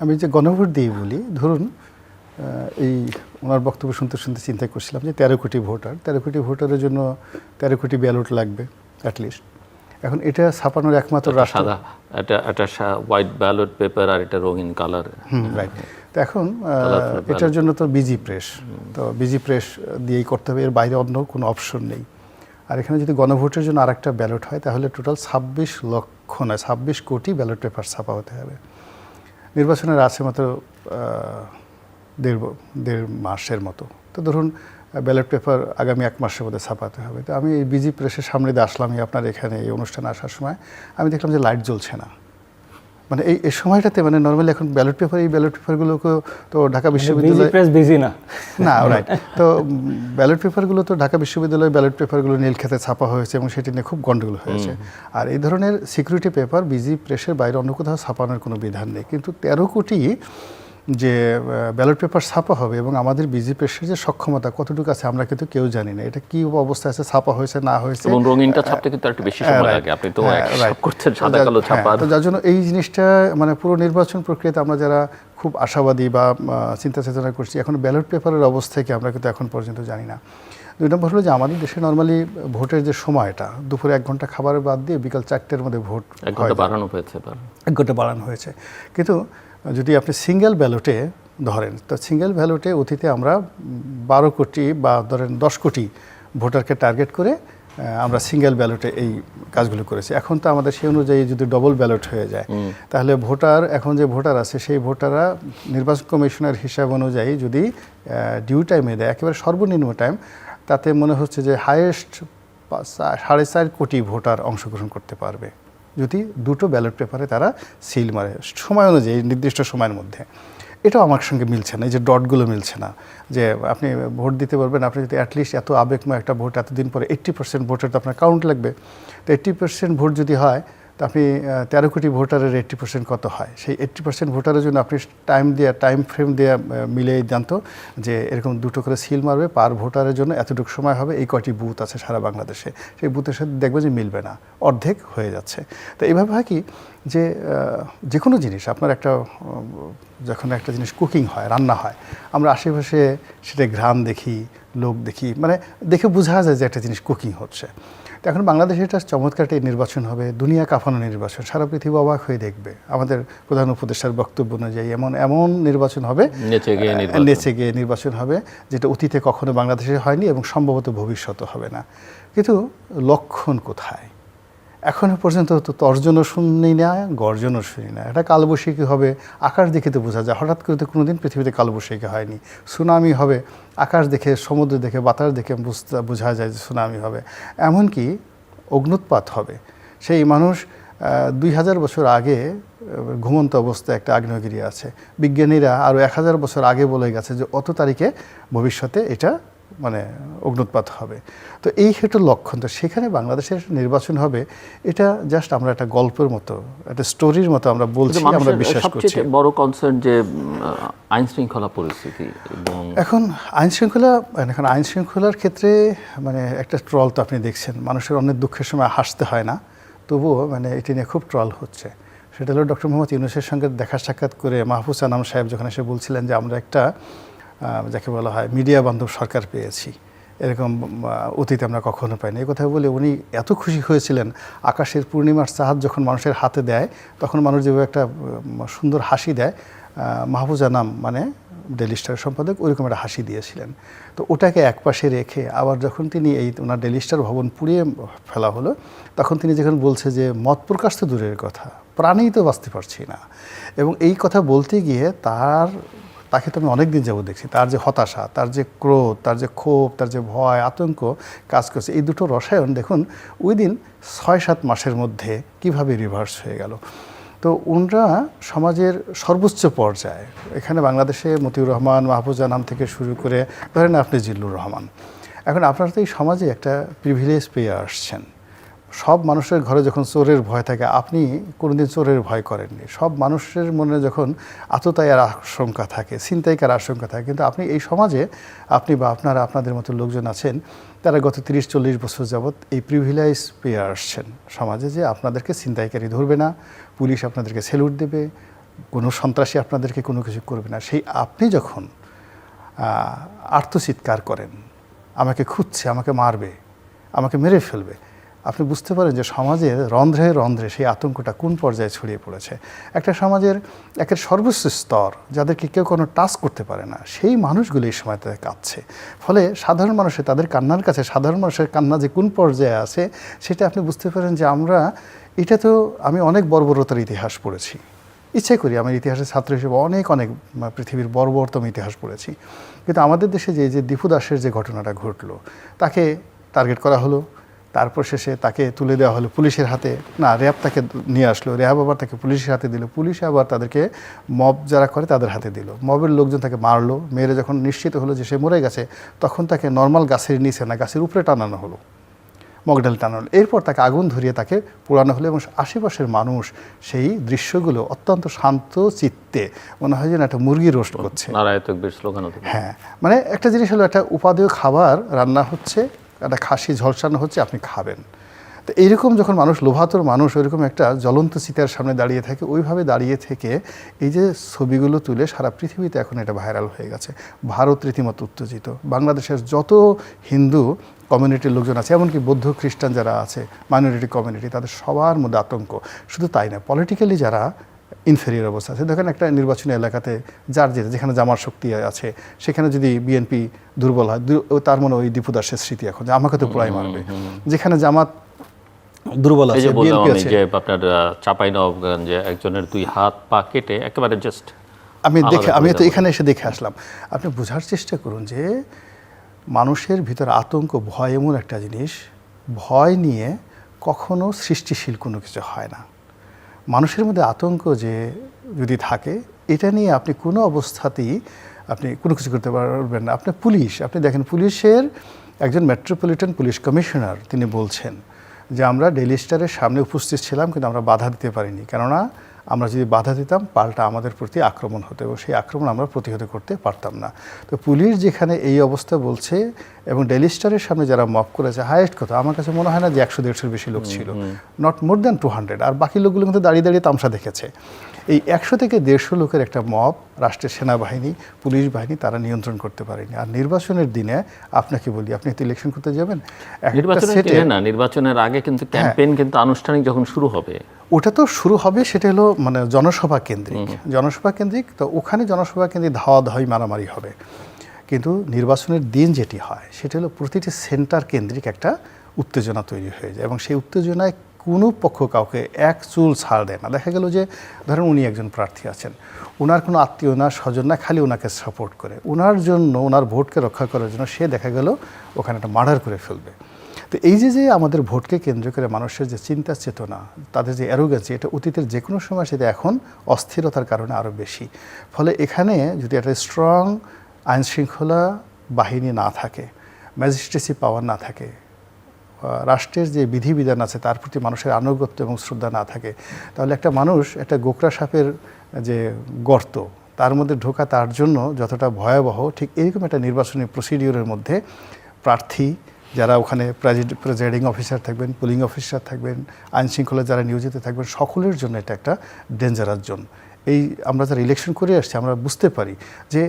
আমি যে গণভোট দিয়ে বলি, ধরুন এই ওনার বক্তব্য শুনতে শুনতে চিন্তা করছিলাম যে 13 কোটি ভোটার, 13 কোটি ভোটারের জন্য 13 কোটি ব্যালট লাগবে অ্যাটলিস্ট। এখন এটা ছাপানোর একমাত্র রাষ্ট্র, সাদা এটা হোয়াইট ব্যালট পেপার আর এটা রঙিন কালার। রাইট। তো এখন এটার জন্য তো বিজি প্রেস, তো বিজি প্রেস দিয়েই করতে হবে, এর বাইরে অন্য কোনো অপশন নেই। আর এখানে যদি গণভোটের জন্য আরেকটা ব্যালট হয় তাহলে টোটাল 26 লক্ষ নয় 26 কোটি ব্যালট পেপার ছাপা হতে হবে। নির্বাচনের আছে মাত্র দেড় মাসের মতো। তো ধরুন ব্যালট পেপার আগামী 1 মাসের মধ্যে ছাপাতে হবে। তো আমি এই বিজি প্রেসের সামনে দিয়ে আসলামই আপনার এখানে এই অনুষ্ঠানে আসার সময় আমি দেখলাম যে লাইট জ্বলছে না। মানে এই সময়টাতে মানে নর্মালি এখন ব্যালট পেপার, এই ব্যালট পেপারগুলোকে তো ঢাকা বিশ্ববিদ্যালয় বিজি না রাইট। তো ব্যালট পেপারগুলো তো ঢাকা বিশ্ববিদ্যালয়ের ব্যালট পেপারগুলো নীলক্ষেতে ছাপা হয়েছে এবং সেটি নিয়ে খুব গন্ডগোল হয়েছে। আর এই ধরনের সিকিউরিটি পেপার বিজি প্রেসের বাইরে অন্য কোথাও ছাপানোর কোনো বিধান নেই। কিন্তু 13 কোটি যে ব্যালট পেপার ছাপা হবে এবং আমাদের বিজি প্রেসের যে সক্ষমতা কতটুকু আছে আমরা কিন্তু কেউ জানি না। এটা কি অবস্থা আছে, ছাপা হয়েছে না হয়েছে, এবং রঙিনটা ছাপতে কিন্তু একটু বেশি সময় লাগে। আপনি তো এক করছেন সাদা কালো ছাপা। তো যার জন্য এই জিনিসটা মানে পুরো নির্বাচন প্রক্রিয়াতে আমরা যারা খুব আশাবাদী বা চিন্তা চেতনা করছি, এখন ব্যালট পেপারের অবস্থা কি আমরা কিন্তু এখন পর্যন্ত জানি না। 2 নম্বর হলো যে আমাদের দেশে নর্মালি ভোটের যে সময়টা দুপুরে 1 ঘন্টা খাবারের বাদ দিয়ে বিকাল 4টের মধ্যে ভোট 1 ঘন্টা বাড়ানো হয়েছে। 1 ঘন্টা বাড়ানো হয়েছে। কিন্তু যদি আপনি সিঙ্গেল ব্যালটে ধরেন, তো সিঙ্গেল ব্যালটে অতীতে আমরা 12 কোটি বা ধরেন 10 কোটি ভোটারকে টার্গেট করে আমরা সিঙ্গেল ব্যালটে এই কাজগুলো করেছি। এখন তো আমাদের সেই অনুযায়ী যদি ডবল ব্যালট হয়ে যায় তাহলে ভোটার, এখন যে ভোটার আছে সেই ভোটাররা নির্বাচন কমিশনের হিসাব অনুযায়ী যদি ডিউ টাইমে দেয়, একেবারে সর্বনিম্ন টাইম, তাতে মনে হচ্ছে যে হাইয়েস্ট 4.5 কোটি ভোটার অংশগ্রহণ করতে পারবে যদি দুটো ব্যালট পেপারে তারা সিল মারে সময় অনুযায়ী নির্দিষ্ট সময়ের মধ্যে। এটাও আমার সঙ্গে মিলছে না, এই যে ডটগুলো মিলছে না যে আপনি ভোট দিতে পারবেন। আপনি যদি অ্যাটলিস্ট এত আবেগময় একটা ভোট এতদিন পরে 80% ভোটের তো আপনার কাউন্ট লাগবে। তো 80% ভোট যদি হয় তো আপনি 13 কোটি ভোটারের 80% কত হয়, সেই 80% ভোটারের জন্য আপনি টাইম ফ্রেম দিয়ে মিলিয়ে জানতো যে এরকম দুটো করে সিল মারবে, পার ভোটারের জন্য এতটুকু সময় হবে, এই কয়টি বুথ আছে সারা বাংলাদেশে, সেই বুথের সাথে দেখবে যে মিলবে না, অর্ধেক হয়ে যাচ্ছে। তো এইভাবে হয় কি যে যে কোনো জিনিস আপনার একটা যখন একটা জিনিস কুকিং হয়, রান্না হয়, আমরা আশেপাশে সেটা ঘ্রাণ দেখি, লোক দেখি, মানে দেখে বোঝা যায় যে একটা জিনিস কুকিং হচ্ছে। তো এখন বাংলাদেশে এটা চমৎকার একটা নির্বাচন হবে, দুনিয়া কাঁপানো নির্বাচন, সারা পৃথিবী অবাক হয়ে দেখবে। আমাদের প্রধান উপদেষ্টার বক্তব্য অনুযায়ী এমন নির্বাচন হবে, নেচে গিয়ে নির্বাচন হবে যেটা অতীতে কখনো বাংলাদেশে হয়নি এবং সম্ভবত ভবিষ্যতে হবে না। কিন্তু লক্ষণ কোথায়? এখনও পর্যন্ত তো তর্জনও শুনি না, গর্জনও শুনি না। এটা কালবৈশাখী হবে, আকাশ দেখে তো বোঝা যায়। হঠাৎ করে তো কোনোদিন পৃথিবীতে কালবৈশাখী হয়নি। সুনামি হবে, আকাশ দেখে, সমুদ্র দেখে, বাতাস দেখে বোঝা যায় যে সুনামি হবে। এমনকি অগ্নুৎপাত হবে। সেই মানুষ 2000 বছর আগে ঘুমন্ত অবস্থায় একটা আগ্নেয়গিরি আছে, বিজ্ঞানীরা আরও 1000 বছর আগে বলে গেছে যে অত তারিখে ভবিষ্যতে এটা মানে অগ্নুৎপাত হবে। তো এই হেতু লক্ষণ। তো সেখানে বাংলাদেশের নির্বাচন হবে, এটা জাস্ট আমরা একটা গল্পের মতো, একটা স্টোরির মতো আমরা বলছি, আমরা বিশ্বাস করছি। সবচেয়ে বড় কনসার্ন যে আইন শৃঙ্খলা পরিস্থিতি। এবং এখন আইন শৃঙ্খলার ক্ষেত্রে মানে একটা ট্রল তো আপনি দেখছেন, মানুষের অনেক দুঃখের সময় হাসতে হয় না, তবুও মানে এটি নিয়ে খুব ট্রল হচ্ছে। সেটা হলো ডক্টর মোহাম্মদ ইউনূসের সঙ্গে দেখা সাক্ষাৎ করে মাহফুজ আনাম সাহেব যখন এসে বলছিলেন যে আমরা একটা যাকে বলা হয় মিডিয়া বান্ধব সরকার পেয়েছি, এরকম অতীতে আমরা কখনো পাইনি। এই কথা বলে উনি এত খুশি হয়েছিলেন। আকাশের পূর্ণিমার চাঁদ যখন মানুষের হাতে দেয় তখন মানুষ যেভাবে একটা সুন্দর হাসি দেয়, মাহফুজ আনাম মানে ডেইলি স্টার সম্পাদক ওইরকম একটা হাসি দিয়েছিলেন। তো ওটাকে একপাশে রেখে আবার যখন তিনি ওনার ডেইলি স্টার ভবন পুড়িয়ে ফেলা হলো, তখন তিনি যখন বলছে যে মত প্রকাশ তো দূরের কথা, প্রাণেই তো বাঁচতে পারছি না। এবং এই কথা বলতে গিয়ে তাকে তো আমি অনেক দিন যাবত দেখছি, তার যে হতাশা, তার যে ক্রোধ, তার যে ক্ষোভ, তার যে ভয়, আতঙ্ক কাজ করছে, এই দুটো রসায়ন দেখুন ওই দিন 6-7 মাসের মধ্যে কিভাবে রিভার্স হয়ে গেল। তো ওনরা সমাজের সর্বোচ্চ পর্যায়ে, এখানে বাংলাদেশে মতিউর রহমান, মাহফুজ আনাম থেকে শুরু করে ধরেন আপনি জিল্লুর রহমান, এখন আপনারা তো এই সমাজে একটা প্রিভিলেজ পেয়ে আসছেন। সব মানুষের ঘরে যখন চোরের ভয় থাকে, আপনি কোনোদিন চোরের ভয় করেননি। সব মানুষের মনে যখন আততায়ীর আশঙ্কা থাকে, ছিনতাইকার আশঙ্কা থাকে, কিন্তু আপনি এই সমাজে আপনি বা আপনাদের মতো লোকজন আছেন, তারা গত 30-40 বছর যাবৎ এই প্রিভিলেজ পেয়ে আসছেন সমাজে, যে আপনাদেরকে ছিনতাইকারী ধরবে না, পুলিশ আপনাদেরকে স্যালুট দেবে, কোনো সন্ত্রাসী আপনাদেরকে কোনো কিছু করবে না। সেই আপনি যখন আর্তচিৎকার করেন, আমাকে খুঁজছে, আমাকে মারবে, আমাকে মেরে ফেলবে, আপনি বুঝতে পারেন যে সমাজের রন্ধ্রে রন্ধ্রে সেই আতঙ্কটা কোন পর্যায়ে ছড়িয়ে পড়েছে। একটা সমাজের একের সর্বোচ্চ স্তর, যাদেরকে কেউ কোনো টাচ করতে পারে না, সেই মানুষগুলো এই সময় তাদের কাঁদছে। ফলে সাধারণ মানুষের তাদের কান্নার কাছে সাধারণ মানুষের কান্না যে কোন পর্যায়ে আছে, সেটা আপনি বুঝতে পারেন যে এটা তো আমি অনেক বর্বরতার ইতিহাস পড়েছি, ইচ্ছে করি আমি ইতিহাসের ছাত্র হিসেবে অনেক পৃথিবীর বর্বরতম ইতিহাস পড়েছি, কিন্তু আমাদের দেশে যে দীপু দাসের যে ঘটনাটা ঘটলো, তাকে টার্গেট করা হলো, তারপর শেষে তাকে তুলে দেওয়া হলো পুলিশের হাতে, না র্যাব তাকে নিয়ে আসলো, র্যাব আবার তাকে পুলিশের হাতে দিল, পুলিশ আবার তাদেরকে মব যারা করে তাদের হাতে দিল, মবের লোকজন তাকে মারলো, মেরে যখন নিশ্চিত হলো যে সে মরে গেছে, তখন তাকে নর্মাল গাছের নিচে না গাছের উপরে টানানো হলো, মগডাল টানানো, এরপর তাকে আগুন ধরিয়ে তাকে পোড়ানো হলো। এবং আশেপাশের মানুষ সেই দৃশ্যগুলো অত্যন্ত শান্ত চিত্তে, মনে হয় যেন একটা মুরগি রোস্ট করছে। হ্যাঁ, মানে একটা জিনিস হলো, একটা উপাদেয় খাবার রান্না হচ্ছে, একটা খাসি ঝলসানো হচ্ছে, আপনি খাবেন। তো এইরকম যখন মানুষ, লোভাতুর মানুষ ওইরকম একটা জ্বলন্ত চিতার সামনে দাঁড়িয়ে থাকে, ওইভাবে দাঁড়িয়ে থেকে এই যে ছবিগুলো তুলে সারা পৃথিবীতে এখন এটা ভাইরাল হয়ে গেছে। ভারত রীতিমতো উত্তেজিত, বাংলাদেশের যত হিন্দু কমিউনিটির লোকজন আছে, এমনকি বৌদ্ধ খ্রিস্টান যারা আছে, মাইনরিটি কমিউনিটি, তাদের সবার মধ্যে আতঙ্ক। শুধু তাই না, পলিটিক্যালি যারা ইনফেরিয়র অবস্থা আছে, দেখেন একটা নির্বাচনী এলাকাতে যেখানে জামার শক্তি আছে, সেখানে যদি বিএনপি দুর্বল হয়, তার মনে ওই দীপু দাসের স্মৃতি এখন, যে আমাকে তো পুরাই মারবে। যেখানে জামাত দুর্বল আছে, বিএনপি আছে, আপনার চাঁপাইনবাবগঞ্জে একজনের 2 হাত পা কেটে একেবারে জাস্ট, আমি তো এখানে এসে দেখে আসলাম। আপনি বোঝার চেষ্টা করুন যে মানুষের ভিতরে আতঙ্ক, ভয় এমন একটা জিনিস, ভয় নিয়ে কখনো সৃষ্টিশীল কোনো কিছু হয় না। মানুষের মধ্যে আতঙ্ক যে যদি থাকে, এটা নিয়ে আপনি কোনো অবস্থাতেই আপনি কোনো কিছু করতে পারবেন না। আপনি দেখেন, পুলিশের একজন মেট্রোপলিটন পুলিশ কমিশনার তিনি বলছেন যে আমরা ডেইলি স্টারের সামনে উপস্থিত ছিলাম, কিন্তু আমরা বাধা দিতে পারিনি, কেননা আমরা যদি বাধা দিতাম পাল্টা আমাদের প্রতি আক্রমণ হতো এবং সেই আক্রমণ আমরা প্রতিহত করতে পারতাম না। তো পুলিশ যেখানে এই অবস্থা বলছে, এবং ডেইলি স্টারের সামনে যারা মব করেছে, হাইয়েস্ট কথা আমার কাছে মনে হয় না যে 100-150 বেশি লোক ছিল, নট মোর দ্যান 200, আর বাকি লোকগুলো কিন্তু দাঁড়িয়ে দাঁড়িয়ে তামসা দেখেছে। এই 100 থেকে 150 লোকের একটা মব রাষ্ট্রের সেনাবাহিনী, পুলিশ বাহিনী তারা নিয়ন্ত্রণ করতে পারেনি। আর নির্বাচনের দিনে আপনাকে বলি, আপনি তো ইলেকশন করতে যাবেন, নির্বাচনের আগে কিন্তু ক্যাম্পেইন কিন্তু আনুষ্ঠানিক যখন শুরু হবে, ওটা তো শুরু হবে, সেটা হলো মানে জনসভা কেন্দ্রিক, তো ওখানে জনসভা কেন্দ্রিক ধাওয়াধাওয়ি মারামারি হবে। কিন্তু নির্বাচনের দিন যেটি হয়, সেটা হলো প্রতিটি সেন্টার কেন্দ্রিক একটা উত্তেজনা তৈরি হয়ে যায়, এবং সেই উত্তেজনায় কোনো পক্ষ কাউকে এক চুল ছাড় দেয় না। দেখা গেল যে ধরেন উনি একজন প্রার্থী আছেন, ওনার কোনো আত্মীয় না, স্বজন না, খালি ওনাকে সাপোর্ট করে, ওনার জন্য, ওনার ভোটকে রক্ষা করার জন্য সে দেখা গেল ওখানে একটা মার্ডার করে ফেলবে। তো এই যে আমাদের ভোটকে কেন্দ্র করে মানুষের যে চিন্তা চেতনা, তাদের যে অ্যারোগেন্সি, এটা অতীতের যে কোনো সময় সেটা এখন অস্থিরতার কারণে আরও বেশি। ফলে এখানে যদি একটা স্ট্রং আইনশৃঙ্খলা বাহিনী না থাকে, ম্যাজিস্ট্রেসি পাওয়ার না থাকে, রাষ্ট্রের যে বিধিবিধান আছে তার প্রতি মানুষের আনুগত্য এবং শ্রদ্ধা না থাকে, তাহলে একটা মানুষ একটা গোকরা সাপের যে গর্ত, তার মধ্যে ঢোকা তার জন্য যতটা ভয়াবহ, ঠিক এরকম একটা নির্বাচনী প্রসিডিওরের মধ্যে প্রার্থী যারা ওখানে প্রেজাইডিং অফিসার থাকবেন, পুলিং অফিসার থাকবেন, আইনশৃঙ্খলা যারা নিয়োজিত থাকবেন, সকলের জন্য এটা একটা ডেঞ্জারাস জোন। এই আমরা যারা ইলেকশন করে আসছি, আমরা বুঝতে পারি যে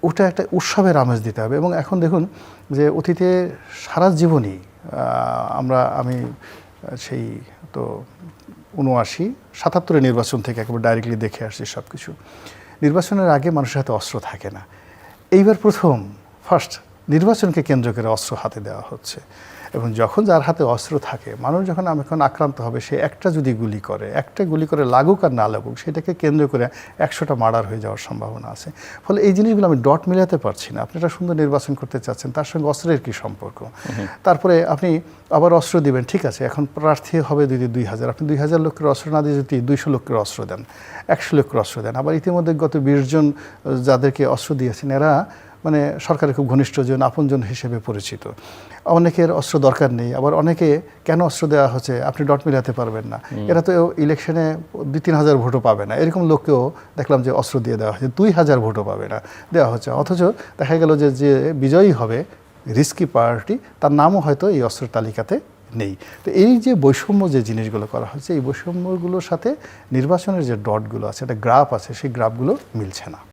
ওটা একটা উৎসবের আমেজ দিতে হবে। এবং এখন দেখুন যে অতীতে সারা জীবনই আমি সেই তো 79-77 নির্বাচন থেকে একেবারে ডাইরেক্টলি দেখে আসছি সব কিছু। নির্বাচনের আগে মানুষের হাতে অস্ত্র থাকে না, এইবার ফার্স্ট নির্বাচনকে কেন্দ্র করে অস্ত্র হাতে দেওয়া হচ্ছে। এবং যখন যার হাতে অস্ত্র থাকে, মানুষ যখন এখন আক্রান্ত হবে, সে একটা গুলি করে লাগুক আর না লাগুক, সেটাকে কেন্দ্র করে 100টা মার্ডার হয়ে যাওয়ার সম্ভাবনা আছে। ফলে এই জিনিসগুলো আমি ডট মিলাতে পারছি না। আপনি একটা সুন্দর নির্বাচন করতে চাচ্ছেন, তার সঙ্গে অস্ত্রের কী সম্পর্ক? তারপরে আপনি আবার অস্ত্র দিবেন, ঠিক আছে, এখন প্রার্থী হবে যদি 2000, আপনি 2000 লোকের অস্ত্র না দিয়ে যদি 200 লোকের অস্ত্র দেন, 100 লোকের অস্ত্র দেন। আবার ইতিমধ্যে গত 20 জন যাদেরকে অস্ত্র দিয়েছেন, এরা মানে সরকারের খুব ঘনিষ্ঠজন, আপনজন হিসেবে পরিচিত। অনেকের অস্ত্র দরকার নেই, আবার অনেকে কেন অস্ত্র দেওয়া হচ্ছে আপনি ডট মিলাতে পারবেন না। এরা তো ইলেকশনে 2-3 হাজার ভোটও পাবে না, এরকম লোককেও দেখলাম যে অস্ত্র দিয়ে দেওয়া হচ্ছে, 2000 ভোটও পাবে না, দেওয়া হচ্ছে। অথচ দেখা গেল যে বিজয়ী হবে রিস্কি পার্টি, তার নামও হয়তো এই অস্ত্রের তালিকাতে নেই। তো এই যে বৈষম্য যে জিনিসগুলো করা হচ্ছে, এই বৈষম্যগুলোর সাথে নির্বাচনের যে ডটগুলো আছে, একটা গ্রাফ আছে, সেই গ্রাফগুলো মিলছে না।